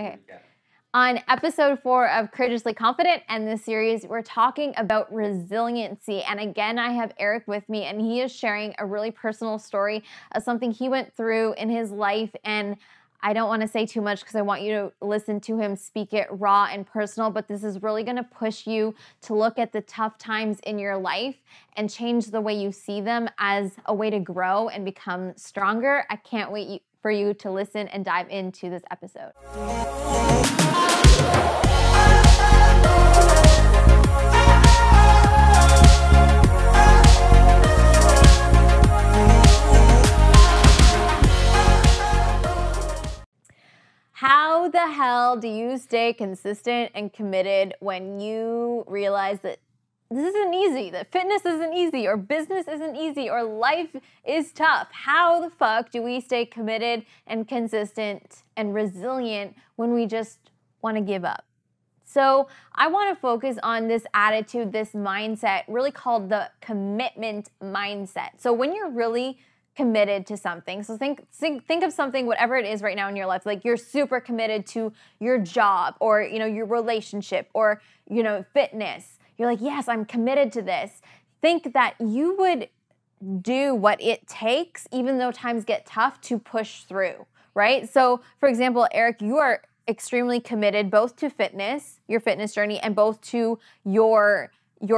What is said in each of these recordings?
Okay. On episode 4 of Courageously Confident and this series, we're talking about resiliency. And again, I have Eric with me, and he is sharing a really personal story of something he went through in his life. And I don't want to say too much because I want you to listen to him speak it raw and personal, but this is really going to push you to look at the tough times in your life and change the way you see them as a way to grow and become stronger. I can't wait for you to listen and dive into this episode. How the hell do you stay consistent and committed when you realize that this isn't easy, that fitness isn't easy, or business isn't easy, or life is tough? How the fuck do we stay committed and consistent and resilient when we just want to give up? So I want to focus on this attitude, this mindset, really called the commitment mindset. So when you're really committed to something, so think of something, whatever it is right now in your life, like you're super committed to your job or, your relationship or, fitness. You're like, yes, I'm committed to this. Think that you would do what it takes, even though times get tough, to push through, right? So for example, Eric, you are extremely committed both to fitness, your fitness journey, and both to your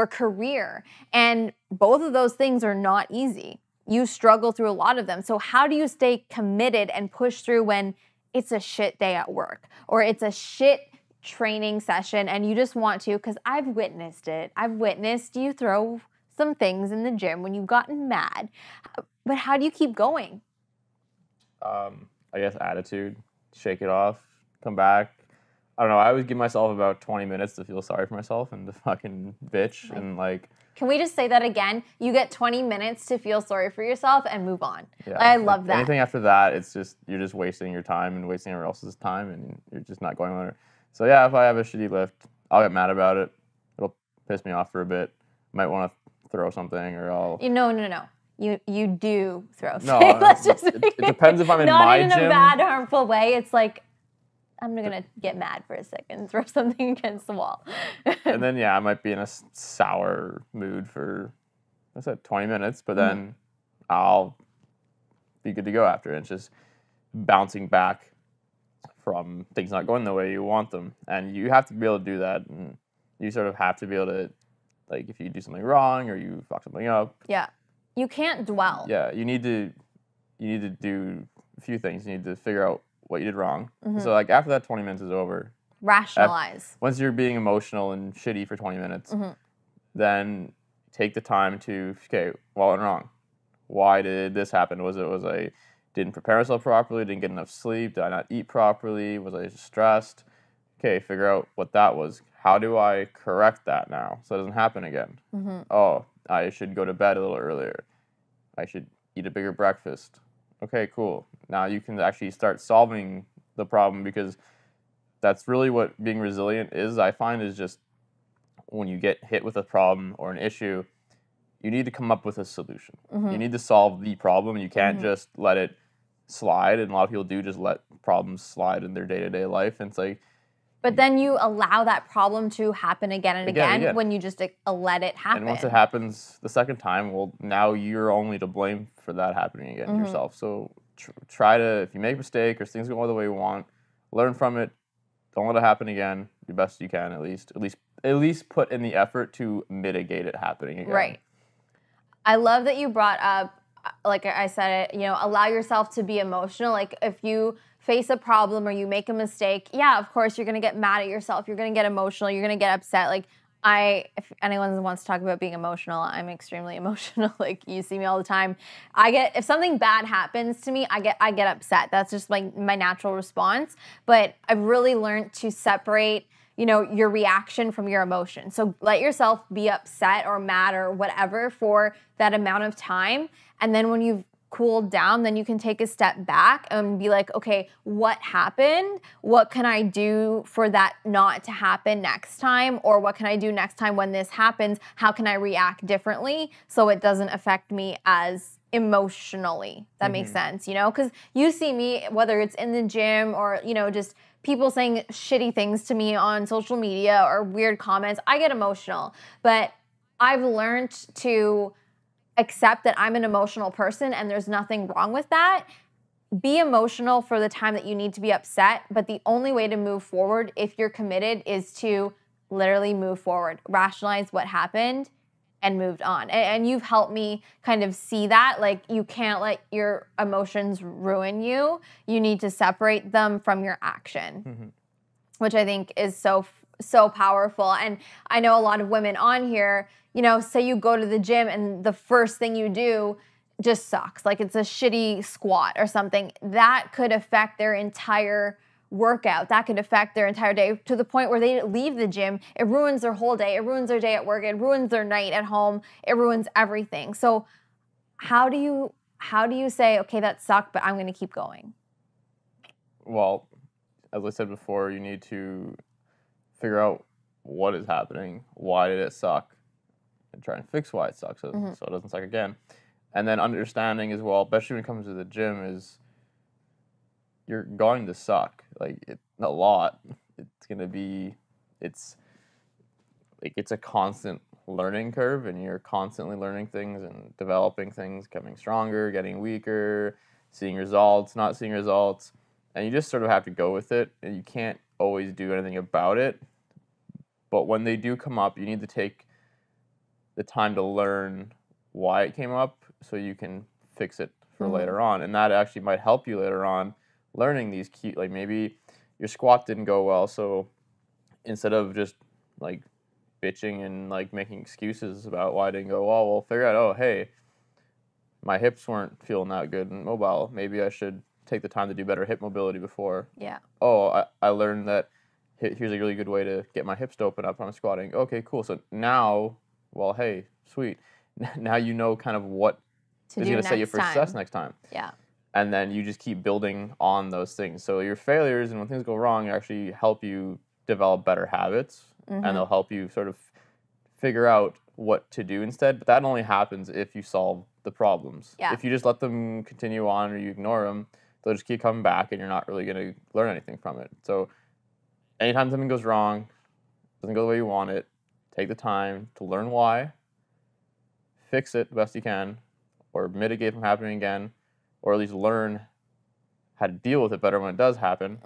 career. And both of those things are not easy. You struggle through a lot of them. So how do you stay committed and push through when it's a shit day at work or it's a shit training session and you just want to? Because I've witnessed it. I've witnessed you throw some things in the gym when you've gotten mad. But how do you keep going? I guess attitude, shake it off, come back. I don't know. I always give myself about 20 minutes to feel sorry for myself and to fucking bitch and like. Can we just say that again? You get 20 minutes to feel sorry for yourself and move on. Yeah, I love that. Anything after that, it's just, you're just wasting your time and wasting everyone else's time and you're just not going on it. So yeah, if I have a shitty lift, I'll get mad about it. It'll piss me off for a bit. Might want to throw something or I'll... No. You do throw no, something. Let's just it depends if I'm in not my in gym. a bad, harmful way. It's like, I'm going to get mad for a second, throw something against the wall. And then, yeah, I might be in a sour mood for, I said 20 minutes, but then I'll be good to go after it. It's just bouncing back from things not going the way you want them. And you have to be able to do that. And you sort of have to be able to, like, if you do something wrong or you fuck something up. Yeah. You can't dwell. Yeah, you need to do a few things. You need to figure out what you did wrong. So like after that 20 minutes is over, rationalize. Once you're being emotional and shitty for 20 minutes, then take the time to, okay, what went wrong? Why did this happen? Was I didn't prepare myself properly, didn't get enough sleep, did I not eat properly, was I stressed? Okay, figure out what that was. How do I correct that now so it doesn't happen again? Oh, I should go to bed a little earlier. I should eat a bigger breakfast. Okay, cool. Now you can actually start solving the problem, because that's really what being resilient is, I find, is just when you get hit with a problem or an issue, you need to come up with a solution. You need to solve the problem. You can't just let it slide. And a lot of people do just let problems slide in their day-to-day life. And it's like... But then you allow that problem to happen again and again when you just let it happen. And once it happens the second time, well, now you're only to blame for that happening again yourself. So try to, if you make a mistake or things go the way you want, learn from it. Don't let it happen again. Do the best you can, at least put in the effort to mitigate it happening again. Right. I love that you brought up, like I said, allow yourself to be emotional. Like if you face a problem or you make a mistake, yeah, of course you're going to get mad at yourself. You're going to get emotional. You're going to get upset. Like if anyone wants to talk about being emotional, I'm extremely emotional. Like you see me all the time. If something bad happens to me, I get upset. That's just my natural response. But I've really learned to separate, your reaction from your emotion. So let yourself be upset or mad or whatever for that amount of time. And then when you've cooled down, then you can take a step back and be like, okay, what happened? What can I do for that not to happen next time? Or what can I do next time when this happens? How can I react differently so it doesn't affect me as emotionally? That makes sense, because you see me, whether it's in the gym or, just people saying shitty things to me on social media or weird comments, I get emotional. But I've learned to accept that I'm an emotional person and there's nothing wrong with that. Be emotional for the time that you need to be upset, but the only way to move forward if you're committed is to literally move forward, rationalize what happened, and moved on. And you've helped me kind of see that. Like, you can't let your emotions ruin you. You need to separate them from your action, which I think is so powerful. And I know a lot of women on here, say you go to the gym and the first thing you do just sucks. Like, it's a shitty squat or something. That could affect their entire workout. That could affect their entire day to the point where they leave the gym. It ruins their whole day. It ruins their day at work. It ruins their night at home. It ruins everything. So how do you say, okay, that sucked, but I'm going to keep going? Well, as I said before, you need to figure out what is happening, why did it suck, and try and fix why it sucks so it doesn't suck again. And then understanding as well, especially when it comes to the gym, is you're going to suck. Like, a lot. It's going to be, it's a constant learning curve, and you're constantly learning things and developing things, becoming stronger, getting weaker, seeing results, not seeing results. And you just sort of have to go with it, and you can't always do anything about it. But when they do come up, you need to take the time to learn why it came up so you can fix it for later on. And that actually might help you later on learning these key, like maybe your squat didn't go well, so instead of just like bitching and like making excuses about why it didn't go well, we'll figure out, oh, hey, my hips weren't feeling that good and mobile. Maybe I should take the time to do better hip mobility before. Yeah. Oh, I learned that here's a really good way to get my hips to open up when I'm squatting. Okay, cool. So now, well, hey, sweet. Now you know kind of what is going to set you for success next time. Yeah. And then you just keep building on those things. So your failures and when things go wrong actually help you develop better habits, and they'll help you sort of figure out what to do instead. But that only happens if you solve the problems. Yeah. If you just let them continue on or you ignore them, they'll just keep coming back and you're not really going to learn anything from it. So anytime something goes wrong, doesn't go the way you want it, take the time to learn why, fix it the best you can, or mitigate from happening again, or at least learn how to deal with it better when it does happen.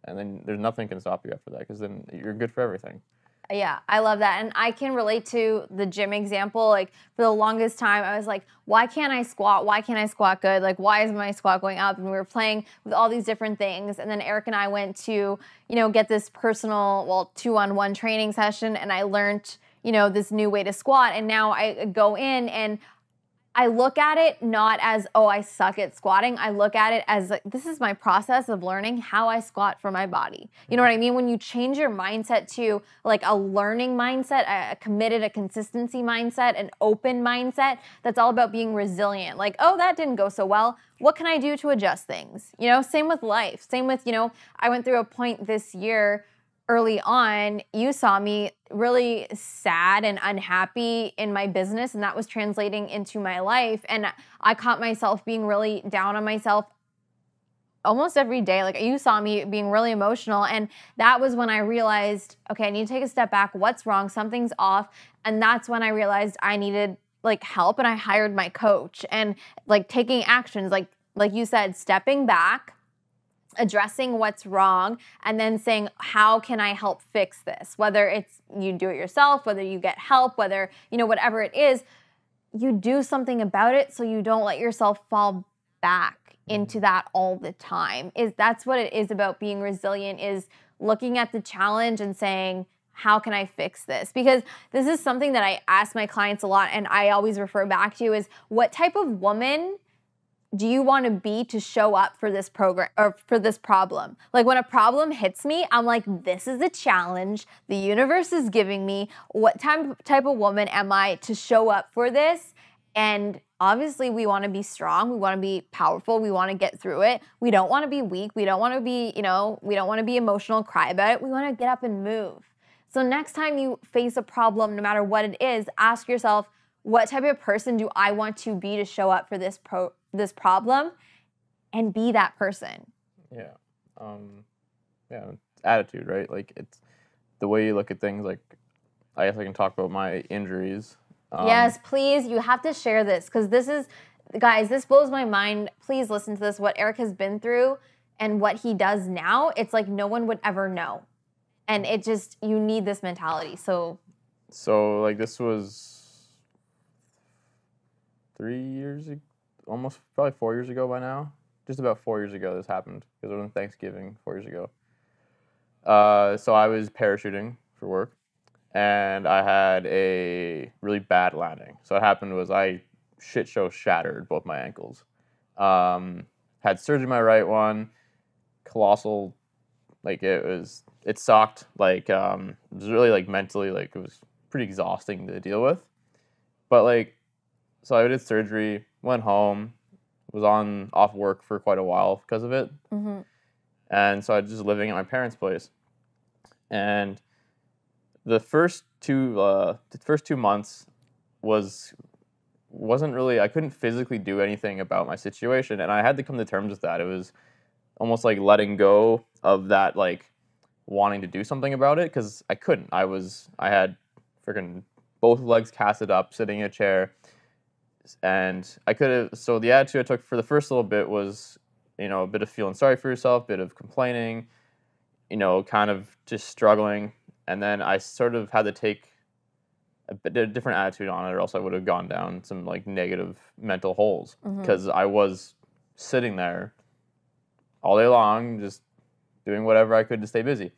And then there's nothing can stop you after that, because then you're good for everything. Yeah, I love that. And I can relate to the gym example. Like, for the longest time, I was like, why can't I squat? Why can't I squat good? Like, why is my squat going up? And we were playing with all these different things. And then Eric and I went to, get this personal, 2-on-1 training session. And I learned, this new way to squat. And now I go in and I look at it not as, oh, I suck at squatting. I look at it as, like, this is my process of learning how I squat for my body. You know what I mean? When you change your mindset to like a learning mindset, a committed, a consistency mindset, an open mindset, that's all about being resilient. Like, oh, that didn't go so well. What can I do to adjust things? Same with life. Same with, I went through a point this year early on, you saw me really sad and unhappy in my business, and that was translating into my life. And I caught myself being really down on myself almost every day. Like, you saw me being really emotional. And that was when I realized, okay, I need to take a step back. What's wrong? Something's off. And that's when I realized I needed help. And I hired my coach and taking actions, like you said, stepping back, addressing what's wrong, and then saying, how can I help fix this? Whether it's you do it yourself, whether you get help, whether, whatever it is, you do something about it so you don't let yourself fall back into that all the time. That's what it is about being resilient, is looking at the challenge and saying, how can I fix this? Because this is something that I ask my clients a lot, and I always refer back to, is what type of woman do you want to be to show up for this program or for this problem? Like, when a problem hits me, I'm like, this is a challenge the universe is giving me. What type of woman am I to show up for this? And obviously we want to be strong. We want to be powerful. We want to get through it. We don't want to be weak. We don't want to be, we don't want to be emotional, cry about it. We want to get up and move. So next time you face a problem, no matter what it is, ask yourself, what type of person do I want to be to show up for this problem, and be that person. Yeah. yeah, it's attitude, right? Like it's the way you look at things. Like I guess I can talk about my injuries. Yes, please. You have to share this because this is, guys, this blows my mind. Please listen to this. What Eric has been through and what he does now, it's like no one would ever know. And it just, you need this mentality. So like this was 3 years, almost probably 4 years ago by now. Just about 4 years ago this happened because it was on Thanksgiving 4 years ago. So I was parachuting for work, and I had a really bad landing. So what happened was I shattered both my ankles. Had surgery my right one, colossal, like it sucked. Like it was really like mentally, like it was pretty exhausting to deal with. But like, so I did surgery, went home, was off work for quite a while because of it. mm-hmm. And so I was just living at my parents' place. And the first 2 months wasn't really, I couldn't physically do anything about my situation, and I had to come to terms with that. It was almost like letting go of that, like wanting to do something about it, because I couldn't. I had freaking both legs casted up, sitting in a chair, and I could have. So the attitude I took for the first little bit was, a bit of feeling sorry for yourself, bit of complaining, kind of just struggling. And then I sort of had to take a different attitude on it, or else I would have gone down some like negative mental holes, because I was sitting there all day long, just doing whatever I could to stay busy.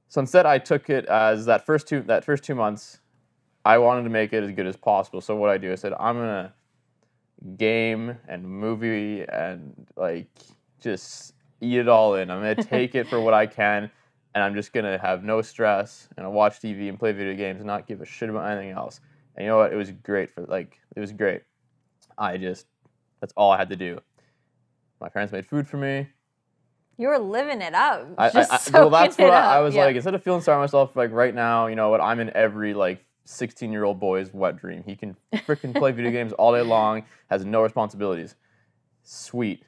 So instead, I took it as that first 2 months, I wanted to make it as good as possible. So what I do, I said, I'm gonna game and movie and like just eat it all in. I'm gonna take it for what I can, and I'm just gonna have no stress and I'll watch TV and play video games and not give a shit about anything else. And you know what? It was great it was great. That's all I had to do. My parents made food for me. You were living it up. Well, that's what I was like. Instead of feeling sorry for myself, like right now, you know what? I'm in every like 16-year-old boy's wet dream. He can freaking play video games all day long, has no responsibilities. Sweet.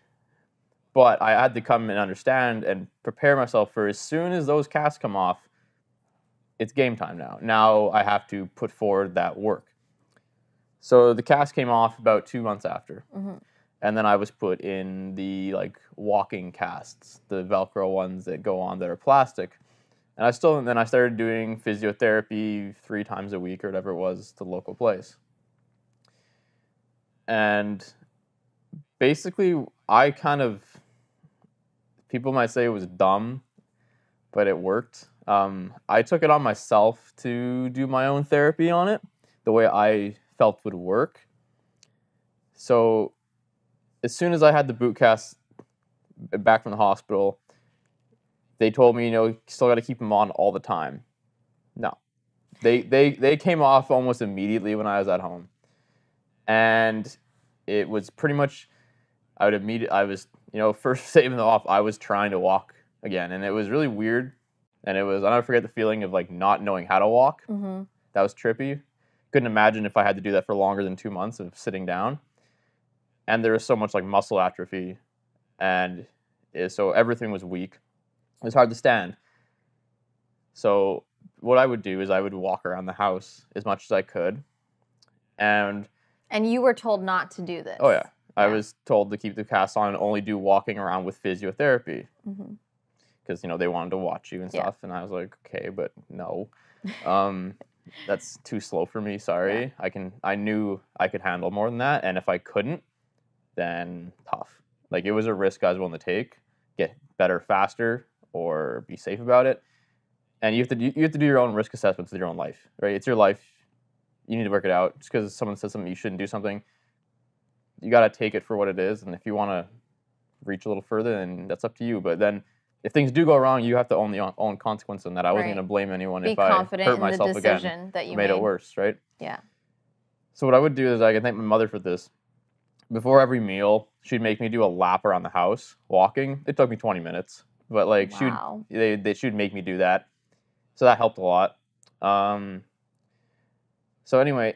But I had to come and understand and prepare myself for, as soon as those casts come off, it's game time now. Now I have to put forward that work. So the cast came off about 2 months after. And then I was put in the like walking casts, the Velcro ones that go on that are plastic. And then I started doing physiotherapy 3 times a week or whatever it was to the local place. And basically, people might say it was dumb, but it worked. I took it on myself to do my own therapy on it, the way I felt would work. So as soon as I had the boot cast back from the hospital, they told me, you still got to keep them on all the time. No. They came off almost immediately when I was at home. And it was pretty much, first saving them off, I was trying to walk again. And it was really weird. And I'll never forget the feeling of like not knowing how to walk. That was trippy. Couldn't imagine if I had to do that for longer than 2 months of sitting down. And there was so much like muscle atrophy. And so everything was weak. It was hard to stand. So what I would do is I would walk around the house as much as I could. And you were told not to do this. Oh, yeah. I was told to keep the cast on and only do walking around with physiotherapy. Because, they wanted to watch you and stuff. And I was like, okay, but no. That's too slow for me. Sorry. Yeah. I knew I could handle more than that. And if I couldn't, then tough. Like, it was a risk I was willing to take, get better faster, or be safe about it. And you have to do your own risk assessments with your own life, right? It's your life. You need to work it out. Just because someone says something, you shouldn't do something, you got to take it for what it is. And if you want to reach a little further, then that's up to you. But then if things do go wrong, you have to own the own consequence on that. I wasn't going to blame anyone if I hurt myself again. That you made it worse, right? Yeah. So what I would do is I can thank my mother for this. Before every meal, she'd make me do a lap around the house, walking. It took me 20 minutes, but like she'd make me do that. So that helped a lot. So anyway,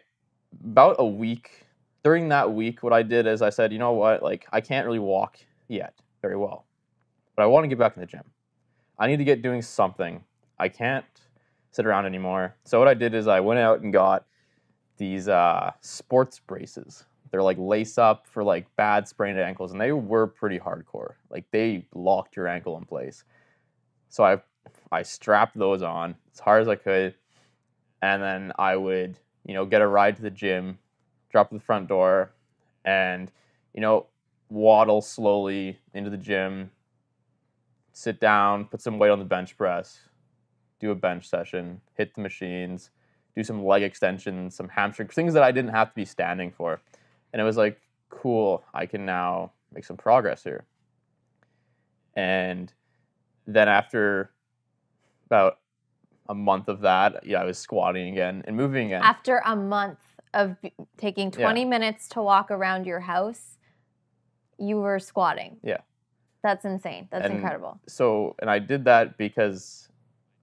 about a week, during that week, what I did is I said, you know what, like I can't really walk yet very well, but I want to get back in the gym. I need to get doing something. I can't sit around anymore. So what I did is I went out and got these sports braces. They're like lace up for like bad sprained ankles, and they were pretty hardcore. Like they locked your ankle in place. So I strapped those on as hard as I could, and then I would, get a ride to the gym, drop at the front door, and, waddle slowly into the gym, sit down, put some weight on the bench press, do a bench session, hit the machines, do some leg extensions, some hamstring, things that I didn't have to be standing for. And it was like, cool, I can now make some progress here. And then after about a month of that, I was squatting again and moving again. After a month of taking 20 minutes to walk around your house, you were squatting. Yeah. That's insane. That's incredible. So, and I did that because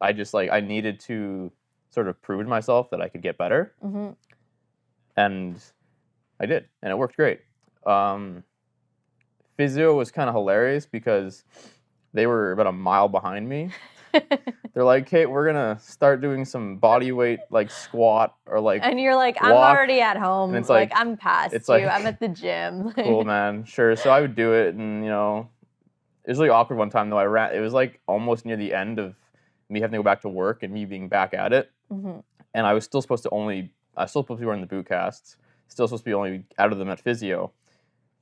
I just I needed to sort of prove to myself that I could get better. Mm-hmm. And I did, and it worked great. Physio was kind of hilarious because they were about a mile behind me. They're like, hey, we're going to start doing some body weight, like squat or like and you're like, I'm walk. already at home. And it's like I'm past you. I'm at the gym. Cool, man. Sure. So I would do it. And, it was really awkward one time, though. It was like almost near the end of me having to go back to work and me being back at it. Mm-hmm. And I was still supposed to be wearing the boot casts. Still supposed to be only out of them at physio.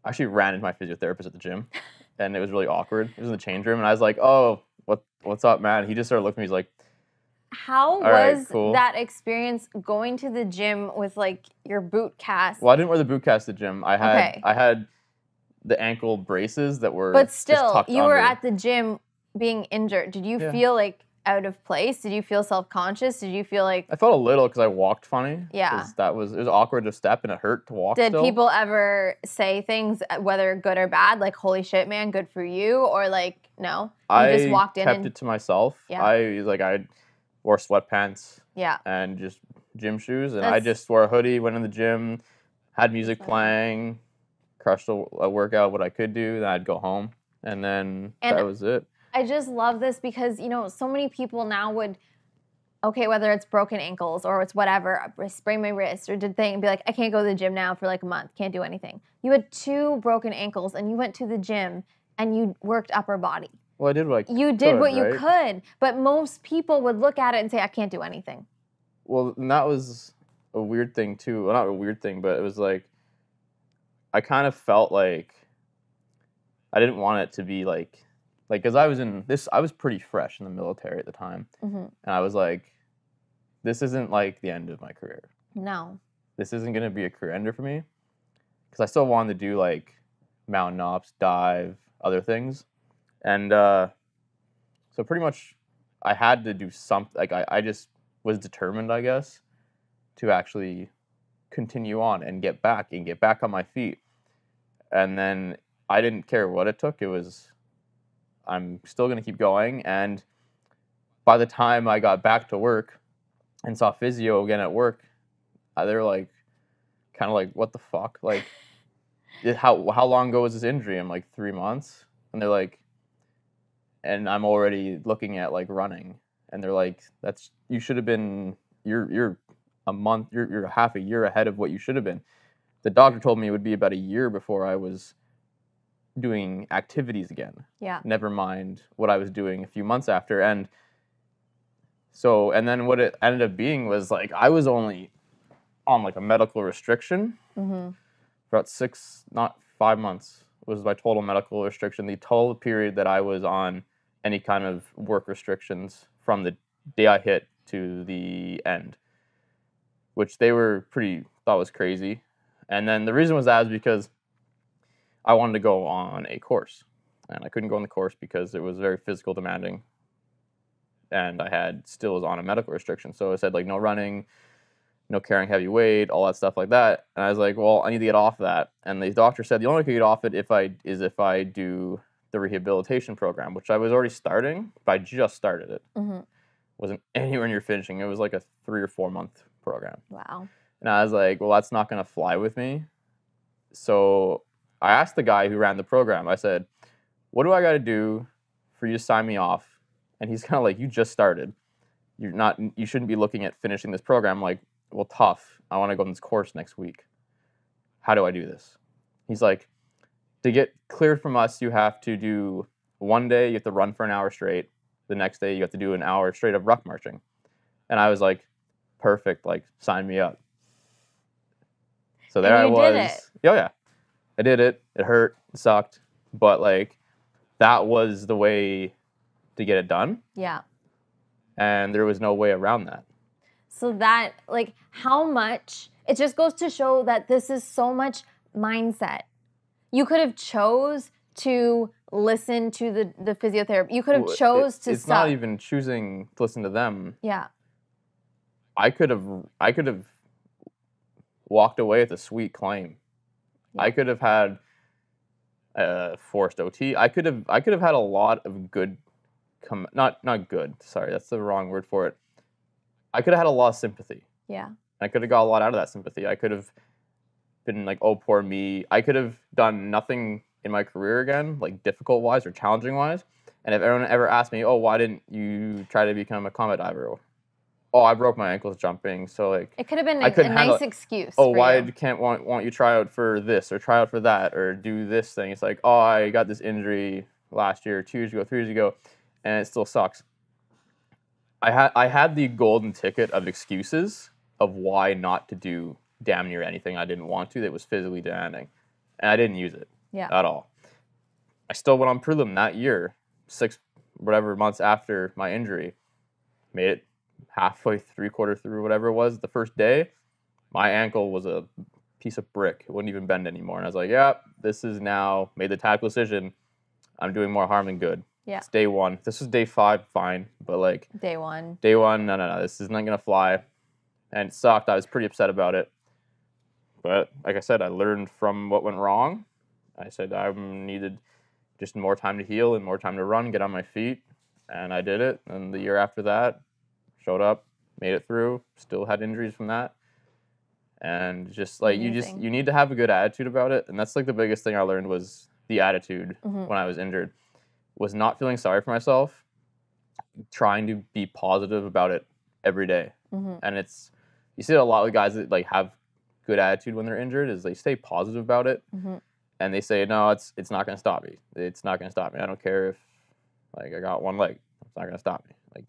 I actually ran into my physiotherapist at the gym. And it was really awkward. It was in the change room. And I was like, oh, what's up, man? He just started looking at me. He's like, how was that experience going to the gym with like your boot cast? Well, I didn't wear the boot cast at the gym. I had the ankle braces that were But still, just tucked you were under. at the gym being injured. Did you feel like out of place? Did you feel self-conscious? Did you feel like... I felt a little because I walked funny. Yeah. It was awkward to step and it hurt to walk Did people ever say things, whether good or bad, like, holy shit, man, good for you? Or like, no? You just walked in I kept it to myself. Yeah. I wore sweatpants. Yeah. And just gym shoes. And I just wore a hoodie, went in the gym, had music playing, crushed a workout, what I could do. Then I'd go home. And then that was it. I just love this because, so many people now would, whether it's broken ankles or it's whatever, I sprained my wrist or did thing, and be like, I can't go to the gym now for like a month, can't do anything. You had 2 broken ankles and you went to the gym and you worked upper body. Well, I did what I could. You did what you could, but most people would look at it and say, I can't do anything. Well, and that was a weird thing too. Well, not a weird thing, but it was like, I kind of felt like I didn't want it to be like, because I was pretty fresh in the military at the time. Mm-hmm. And I was like, this isn't like the end of my career. No. This isn't going to be a career ender for me. Because I still wanted to do like mountain ops, dive, other things. And so pretty much I had to do something. Like I just was determined, I guess, to actually continue on and get back on my feet. And then I didn't care what it took. It was... I'm still going to keep going. And by the time I got back to work and saw physio again at work, they were like, kind of like, what the fuck? Like, how long ago was this injury? I'm like, 3 months. And they're like, and I'm already looking at like running. And they're like, you should have been, you're a month, you're half a year ahead of what you should have been. The doctor told me it would be about a year before I was doing activities again. Yeah. Never mind what I was doing a few months after. And then what it ended up being was like, I was only on like a medical restriction for about 5 months was my total medical restriction. The total period that I was on any kind of work restrictions from the day I hit to the end, which they were thought was crazy. And then the reason was because I wanted to go on a course, and I couldn't go on the course because it was very physical demanding, and I still was on a medical restriction. So it said like no running, no carrying heavy weight, all that stuff like that. And I was like, well, I need to get off that. And the doctor said the only way I could get off it if I do the rehabilitation program, which I was already starting, but I just started it. Mm-hmm. Wasn't anywhere near finishing. It was like a 3 or 4 month program. Wow. And I was like, well, that's not going to fly with me. So I asked the guy who ran the program, I said, what do I got to do for you to sign me off And he's kind of like, you just started. You shouldn't be looking at finishing this program. I'm like, well, tough. I want to go on this course next week. How do I do this? He's like, to get cleared from us, you have to do one day, you have to run for an hour straight. The next day, you have to do an hour straight of ruck marching. And I was like, perfect, like, sign me up. So there I was. Did it. Oh, yeah. I did it. It hurt. It sucked. But, like, that was the way to get it done. Yeah. And there was no way around that. So that, like, how much, it just goes to show that this is so much mindset. You could have chose to listen to the physiotherapy. You could have chose to It's not even choosing to listen to them. Yeah. I could have walked away with a sweet claim. Yeah. I could have had forced OT. I could have had a lot of good not good. Sorry, that's the wrong word for it. I could have had a lot of sympathy. Yeah. I could have got a lot out of that sympathy. I could have been like, oh, poor me. I could have done nothing in my career again, like difficult wise or challenging wise. And if anyone ever asked me, oh, why didn't you try to become a combat diver? Oh, I broke my ankles jumping. So like, it could have been a nice excuse. Oh, why won't you try out for this or try out for that or do this thing? It's like, oh, I got this injury last year, 2 years ago, 3 years ago, and it still sucks. I had the golden ticket of excuses of why not to do damn near anything I didn't want to that was physically demanding, and I didn't use it at all. I still went on prelim that year, 6 whatever months after my injury, made it halfway, 3/4 through, whatever it was, the first day, my ankle was a piece of brick. It wouldn't even bend anymore. And I was like, yeah, this is now, made the tactical decision. I'm doing more harm than good. Yeah. It's day 1. This was day 5, fine. But like... Day 1. No. This is not going to fly. And it sucked. I was pretty upset about it. But like I said, I learned from what went wrong. I said I needed just more time to heal and more time to run, get on my feet. And I did it. And the year after that, showed up, made it through, still had injuries from that. And just like, you need to have a good attitude about it. And that's like the biggest thing I learned was the attitude when I was injured, was not feeling sorry for myself, trying to be positive about it every day. And you see it a lot with guys that like have good attitude when they're injured, is they stay positive about it. And they say, no, it's not going to stop me. It's not going to stop me. I don't care if like I got one leg. It's not going to stop me. Like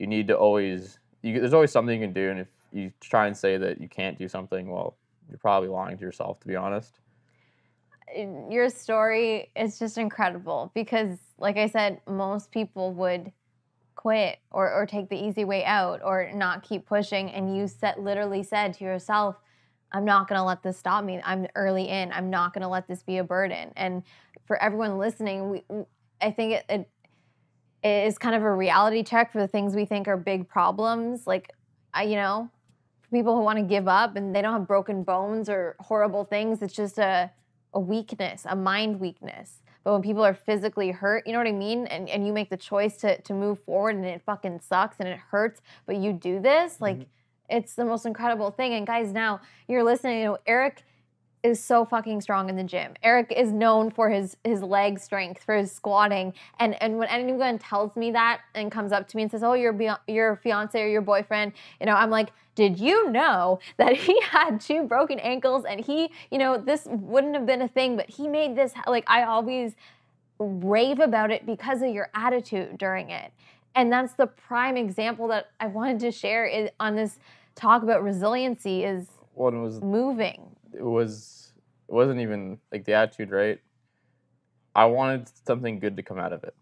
you need to always, there's always something you can do. And if you try and say that you can't do something, well, you're probably lying to yourself, to be honest. Your story is just incredible because, like I said, most people would quit or take the easy way out or not keep pushing. And you literally said to yourself, I'm not going to let this stop me. I'm early in. I'm not going to let this be a burden. And for everyone listening, I think it is kind of a reality check for the things we think are big problems. Like, for people who want to give up and they don't have broken bones or horrible things, it's just a weakness, a mind weakness. But when people are physically hurt, you know what I mean? And you make the choice to move forward and it fucking sucks and it hurts, but you do this, like, it's the most incredible thing. And guys, now you're listening, Eric is so fucking strong in the gym. Eric is known for his leg strength, for his squatting. And when anyone tells me that and comes up to me and says, oh, your fiance or your boyfriend, I'm like, did you know that he had 2 broken ankles and he, this wouldn't have been a thing, but he made this, like, I always rave about it because of your attitude during it. And that's the prime example that I wanted to share on this talk about resiliency is moving. It wasn't even like the attitude, right? I wanted something good to come out of it.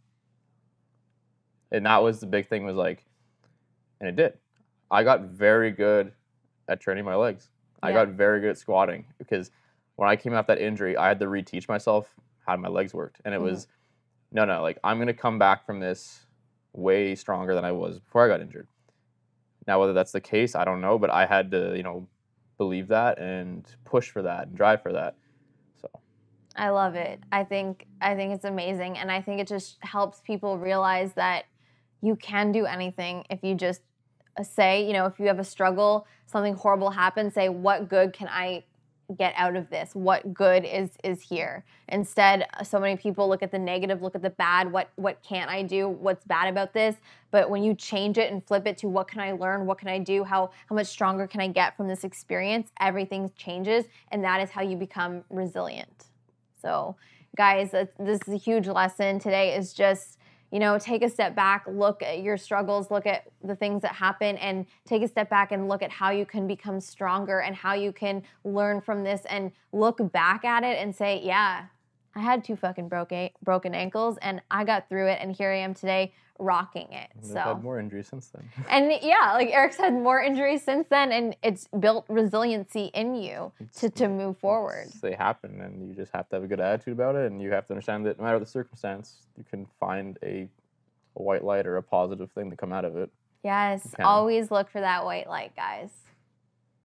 And that was the big thing, was like, and it did. I got very good at training my legs. I got very good at squatting because when I came off that injury, I had to reteach myself how my legs worked. And it was, no, like I'm going to come back from this way stronger than I was before I got injured. Now, whether that's the case, I don't know, but I had to, believe that and push for that and drive for that. So I love it. I think it's amazing, and I think it just helps people realize that you can do anything if you just say, if you have a struggle, something horrible happens, say, what good can I get out of this? What good is here? Instead, so many people look at the negative, look at the bad, what can't I do? What's bad about this? But when you change it and flip it to what can I learn? What can I do? How much stronger can I get from this experience? Everything changes, and that is how you become resilient. So, guys, this is a huge lesson today, is just, take a step back, look at your struggles, look at the things that happen, and take a step back and look at how you can become stronger and how you can learn from this and look back at it and say, yeah, I had 2 fucking broken ankles and I got through it, and here I am today rocking it. I've had more injuries since then. And yeah, like Eric's had more injuries since then, and it's built resiliency in you to move forward. They happen, and you just have to have a good attitude about it, and you have to understand that no matter the circumstance, you can find a white light or a positive thing to come out of it. Yes, always look for that white light, guys.